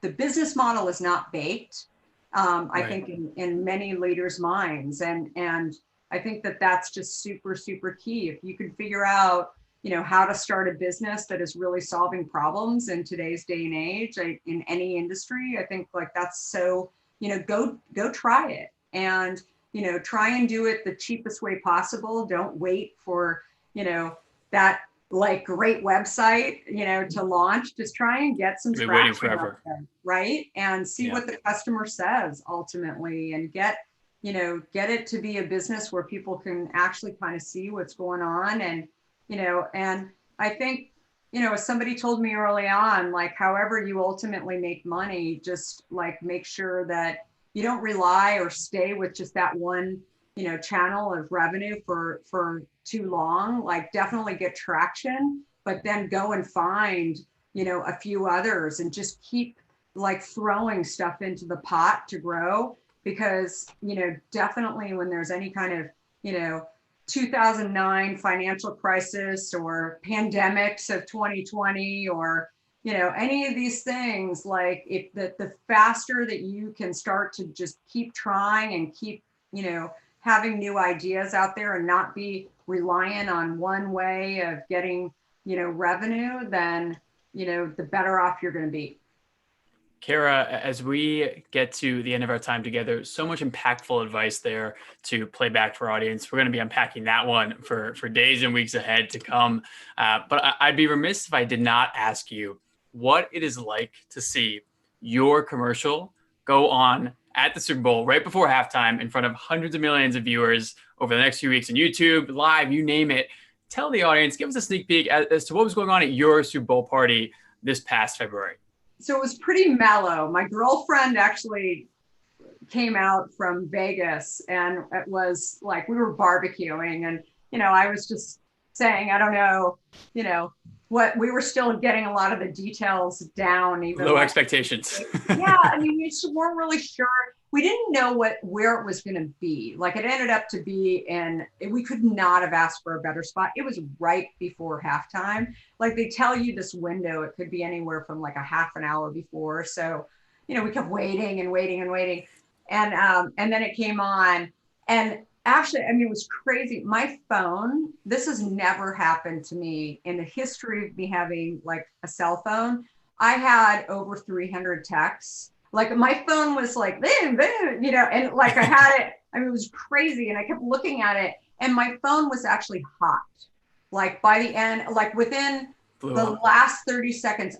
the business model is not baked, I think in many leaders' minds. And I think that's just super, super key. If you can figure out, how to start a business that is really solving problems in today's day and age, in any industry, I think that's so, go try it. And try and do it the cheapest way possible. Don't wait for, that great website, to launch. Just try and get some traction waiting forever. There, right? And see what the customer says ultimately, and get it to be a business where people can actually kind of see what's going on. And, and I think, as somebody told me early on, however you ultimately make money, just make sure that you don't rely or stay with just that one, channel of revenue for too long. Like definitely get traction, but then go and find, a few others and just keep like throwing stuff into the pot to grow. Because, definitely when there's any kind of, 2009 financial crisis or pandemics of 2020 or, any of these things, like if the faster that you can start to just keep trying and keep, having new ideas out there and not be reliant on one way of getting, revenue, then, the better off you're going to be. Kara, as we get to the end of our time together, so much impactful advice there to play back to our audience. We're going to be unpacking that one for days and weeks ahead to come. But I'd be remiss if I did not ask you what it is like to see your commercial go on at the Super Bowl right before halftime in front of hundreds of millions of viewers over the next few weeks on YouTube, live, you name it. Tell the audience, give us a sneak peek as to what was going on at your Super Bowl party this past February. So it was pretty mellow. My girlfriend actually came out from Vegas, and it was like we were barbecuing, and I was just saying, I don't know, what we were still getting a lot of the details down, even low expectations. Yeah, I mean, we just weren't really sure. We didn't know where it was going to be. Like it ended up to be we could not have asked for a better spot. It was right before halftime. Like they tell you this window, it could be anywhere from like a half an hour before. So, we kept waiting and waiting and waiting. And then it came on, and actually, I mean, it was crazy. My phone, this has never happened to me in the history of me having like a cell phone. I had over 300 texts. Like my phone was like, and like I had it, I mean, it was crazy. And I kept looking at it, and my phone was actually hot. Like by the end, like within last 30 seconds.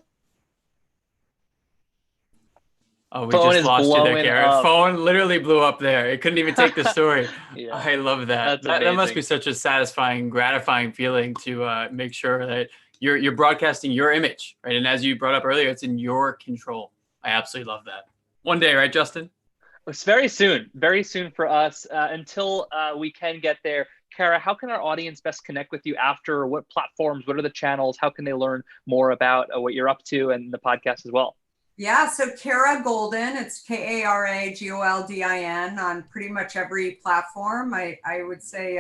Oh, we just lost you there, Karen. Phone literally blew up there. It couldn't even take the story. Yeah. I love that. That must be such a satisfying, gratifying feeling to make sure that you're broadcasting your image, right? And as you brought up earlier, it's in your control. I absolutely love that. One day, right, Justin? It's very soon for us. Until we can get there. Kara, how can our audience best connect with you after? What platforms? What are the channels? How can they learn more about what you're up to and the podcast as well? Yeah, so Kara Goldin, it's KaraGoldin on pretty much every platform. I would say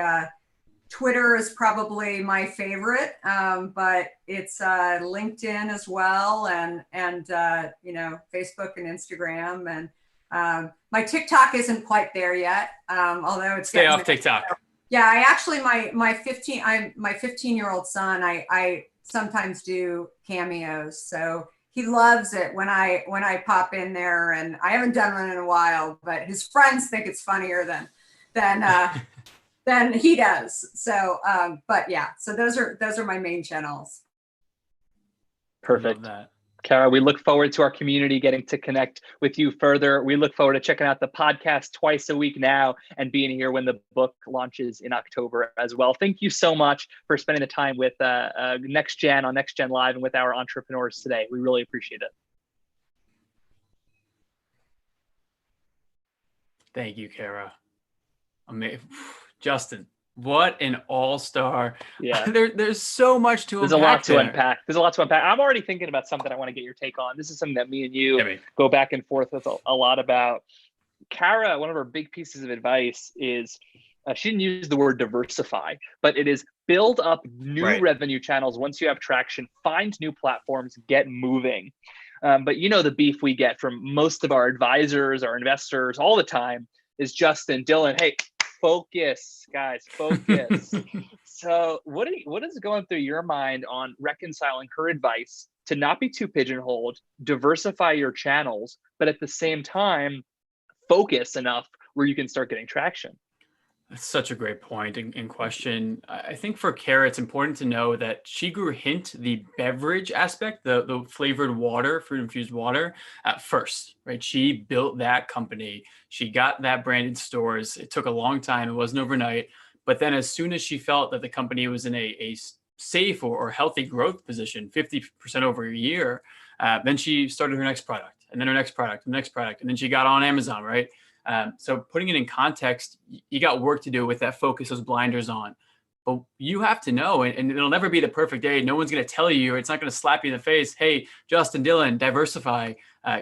Twitter is probably my favorite, but it's LinkedIn as well, and Facebook and Instagram, and my TikTok isn't quite there yet. Although it's stay off TikTok. Yeah, I actually my 15-year-old son, I sometimes do cameos, so he loves it when I pop in there, and I haven't done one in a while, but his friends think it's funnier than he does. So, but yeah, so those are my main channels. Perfect. Kara, we look forward to our community getting to connect with you further. We look forward to checking out the podcast twice a week now and being here when the book launches in October as well. Thank you so much for spending the time with Next Gen on Next Gen Live and with our entrepreneurs today. We really appreciate it. Thank you, Kara. Amazing. Justin, what an all-star. Yeah. There's so much to unpack. There's a lot to unpack. I'm already thinking about something I want to get your take on. This is something that me and you go back and forth with a lot about. Kara, one of her big pieces of advice is, she didn't use the word diversify, but it is build up new revenue channels once you have traction, find new platforms, get moving. But the beef we get from most of our advisors, our investors all the time is Justin, Dylan, hey, focus, guys, focus. So what is going through your mind on reconciling her advice to not be too pigeonholed, diversify your channels, but at the same time, focus enough where you can start getting traction? That's such a great point in question. I think for Kara, it's important to know that she grew Hint, the beverage aspect, the flavored water, fruit infused water, at first, right? She built that company. She got that brand in stores. It took a long time. It wasn't overnight. But then as soon as she felt that the company was in a safe or healthy growth position, 50% over a year, then she started her next product, and then her next product, and the next product. And then she got on Amazon, right? So putting it in context, you got work to do with that focus, those blinders on. But you have to know, and it'll never be the perfect day. No one's going to tell you, it's not going to slap you in the face. Hey, Justin, Dylan, diversify.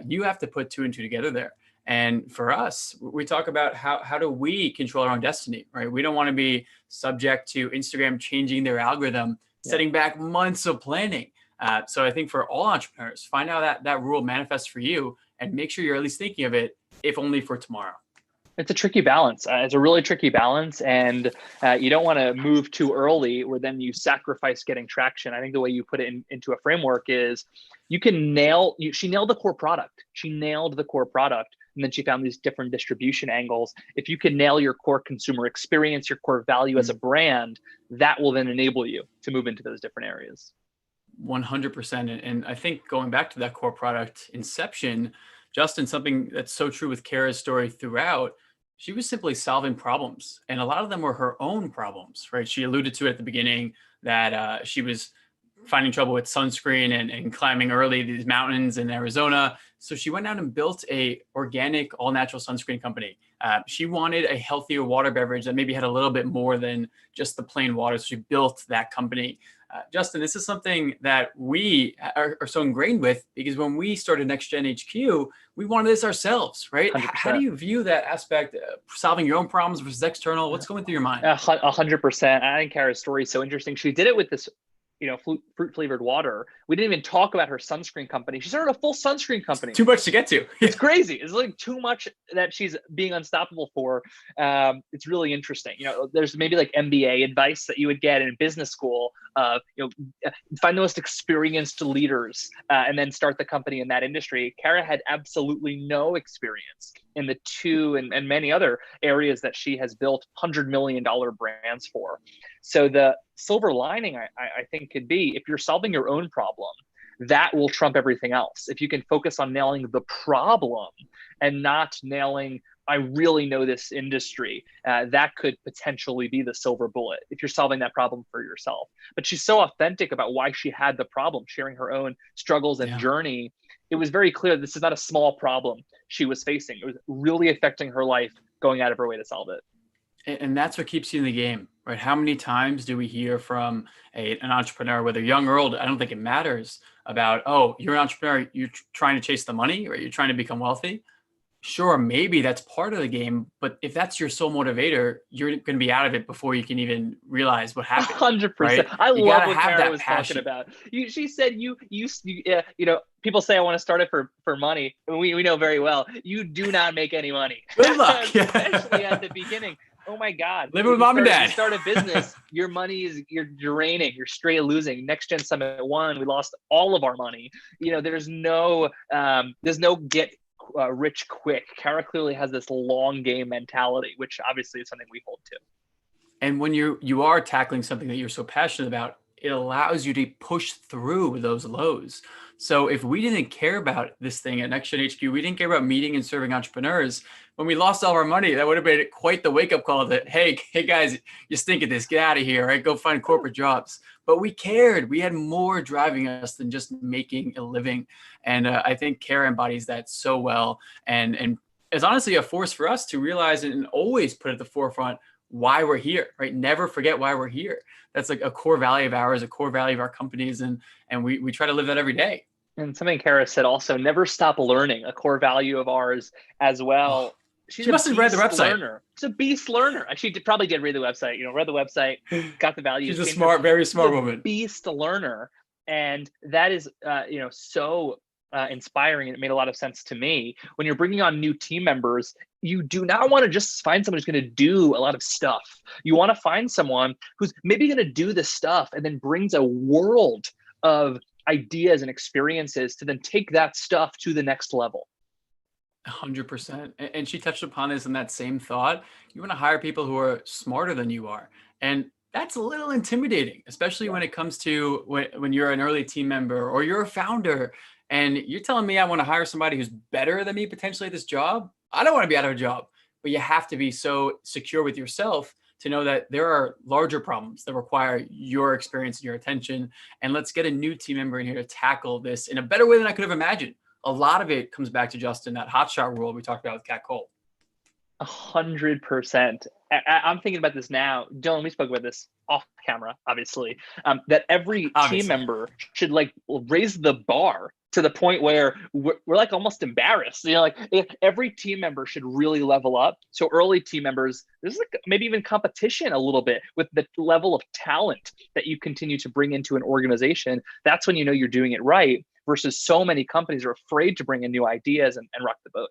You have to put 2 and 2 together there. And for us, we talk about how do we control our own destiny, right? We don't want to be subject to Instagram changing their algorithm, setting back months of planning. So I think for all entrepreneurs, find out that rule manifests for you and make sure you're at least thinking of it, if only for tomorrow. It's a tricky balance. It's a really tricky balance, and you don't want to move too early where then you sacrifice getting traction. I think the way you put it into a framework is you can she nailed the core product. She nailed the core product, and then she found these different distribution angles. If you can nail your core consumer experience, your core value as a brand, that will then enable you to move into those different areas. 100%. And I think going back to that core product inception, Justin, something that's so true with Kara's story throughout, she was simply solving problems. And a lot of them were her own problems, right? She alluded to it at the beginning that she was finding trouble with sunscreen and climbing early these mountains in Arizona. So she went out and built a organic, all natural sunscreen company. She wanted a healthier water beverage that maybe had a little bit more than just the plain water. So she built that company. Justin, this is something that we are so ingrained with, because when we started Next Gen HQ, we wanted this ourselves, right? 100%. How do you view that aspect, solving your own problems versus external? What's going through your mind? 100%. I think Kara's story is so interesting. She did it with this, fruit flavored water. We didn't even talk about her sunscreen company. She started a full sunscreen company. Too much to get to. It's crazy. It's like too much that she's being unstoppable for. It's really interesting. There's maybe like MBA advice that you would get in business school. Find the most experienced leaders and then start the company in that industry. Kara had absolutely no experience in the 2 and many other areas that she has built $100 million brands for. So the silver lining, I think, could be, if you're solving your own problem, that will trump everything else. If you can focus on nailing the problem and not nailing, I really know this industry, that could potentially be the silver bullet if you're solving that problem for yourself. But she's so authentic about why she had the problem, sharing her own struggles and journey. It was very clear this is not a small problem she was facing. It was really affecting her life, going out of her way to solve it. And that's what keeps you in the game, right? How many times do we hear from an entrepreneur, whether young or old, I don't think it matters, about, oh, you're an entrepreneur, you're trying to chase the money, or you're trying to become wealthy. Sure, maybe that's part of the game, but if that's your sole motivator, you're going to be out of it before you can even realize what happened. 100%. Right? I You love gotta what have Kara that was passion. talking about. She said, people say I want to start it for money. We know very well, you do not make any money. Good luck. Especially at the beginning. Oh my God. Living with mom and dad. You start a business, your money you're draining, you're straight losing. Next Gen Summit 1, we lost all of our money. There's no get rich quick. Kara clearly has this long game mentality, which obviously is something we hold to. And when you are tackling something that you're so passionate about, it allows you to push through those lows. So if we didn't care about this thing at Next Gen HQ, we didn't care about meeting and serving entrepreneurs, when we lost all of our money, that would have been quite the wake-up call that, hey guys, you stink at this, get out of here, right? Go find corporate jobs. But we cared. We had more driving us than just making a living. And I think Kara embodies that so well. And is honestly a force for us to realize and always put at the forefront why we're here, right? Never forget why we're here. That's like a core value of ours, a core value of our companies. And we try to live that every day. And something Kara said also, never stop learning, a core value of ours as well. She must have read the website. Learner. She's a beast learner. She probably did read the website, read the website, got the values. She's a very smart woman. Beast learner. And that is, so inspiring. And it made a lot of sense to me. When you're bringing on new team members, you do not want to just find someone who's going to do a lot of stuff. You want to find someone who's maybe going to do the stuff and then brings a world of ideas and experiences to then take that stuff to the next level. 100%. And she touched upon this in that same thought. You want to hire people who are smarter than you are. And that's a little intimidating, especially when it comes to when you're an early team member or you're a founder and you're telling me I want to hire somebody who's better than me potentially at this job. I don't want to be out of a job, but you have to be so secure with yourself to know that there are larger problems that require your experience and your attention. And let's get a new team member in here to tackle this in a better way than I could have imagined. A lot of it comes back to, Justin, that hotshot rule we talked about with Kat Cole. 100%. I'm thinking about this now. Dylan, we spoke about this off camera, obviously, that every team member should like raise the bar to the point where we're like almost embarrassed. You know, like every team member should really level up. So early team members, there's like maybe even competition a little bit with the level of talent that you continue to bring into an organization. That's when you know you're doing it right, versus so many companies are afraid to bring in new ideas and rock the boat.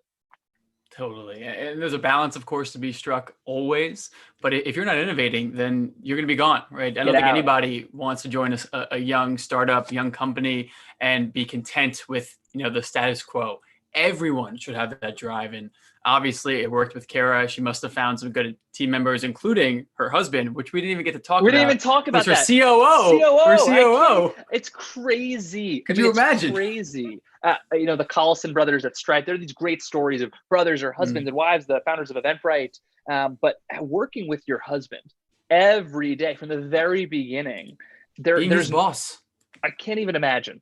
Totally. And there's a balance, of course, to be struck always. But if you're not innovating, then you're going to be gone, right? I don't think anybody wants to join a young startup, young company and be content with, the status quo. Everyone should have that drive. And obviously it worked with Kara. She must have found some good team members, including her husband, which we didn't even get to talk about. We didn't even talk about that. Her COO. Her COO. It's crazy. Could you imagine? Crazy. The Collison brothers at Stripe. There are these great stories of brothers or husbands and wives, the founders of Eventbrite. But working with your husband every day from the very beginning, being his boss. I can't even imagine.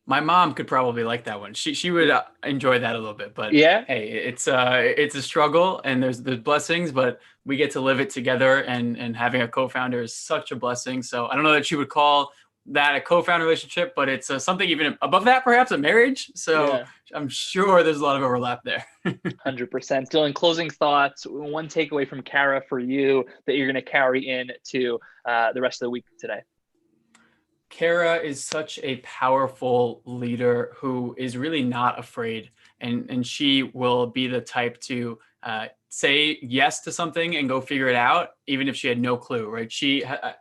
My mom could probably like that one. She would enjoy that a little bit, but yeah, hey, it's a struggle and there's blessings, but we get to live it together, and having a co-founder is such a blessing. So I don't know that she would call that a co-founder relationship, but it's something even above that, perhaps a marriage. So I'm sure there's a lot of overlap there. 100%. Dylan, closing thoughts, one takeaway from Kara for you that you're going to carry into the rest of the week today. Kara is such a powerful leader who is really not afraid, and she will be the type to say yes to something and go figure it out, even if she had no clue, right?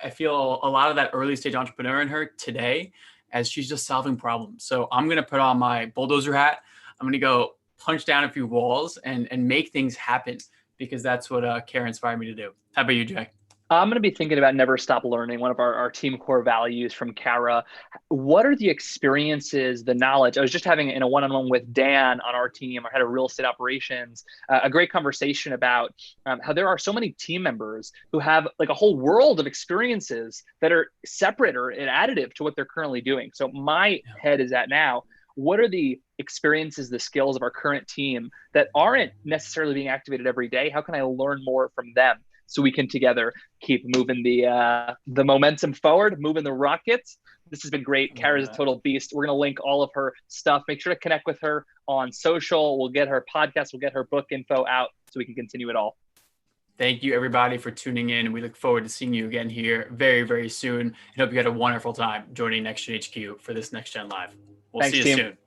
I feel a lot of that early stage entrepreneur in her today, as she's just solving problems. So I'm going to put on my bulldozer hat. I'm going to go punch down a few walls and make things happen, because that's what Kara inspired me to do. How about you, Jay? I'm going to be thinking about never stop learning, one of our team core values from Kara. What are the experiences, the knowledge? I was just having in a one-on-one with Dan on our team, our head of real estate operations, a great conversation about how there are so many team members who have like a whole world of experiences that are separate or additive to what they're currently doing. So my head is at now, what are the experiences, the skills of our current team that aren't necessarily being activated every day? How can I learn more from them, so we can together keep moving the momentum forward, moving the rockets? This has been great. Kara's a total beast. We're going to link all of her stuff. Make sure to connect with her on social. We'll get her podcast. We'll get her book info out so we can continue it all. Thank you, everybody, for tuning in. We look forward to seeing you again here very, very soon. And hope you had a wonderful time joining Next Gen HQ for this Next Gen Live. We'll see you soon.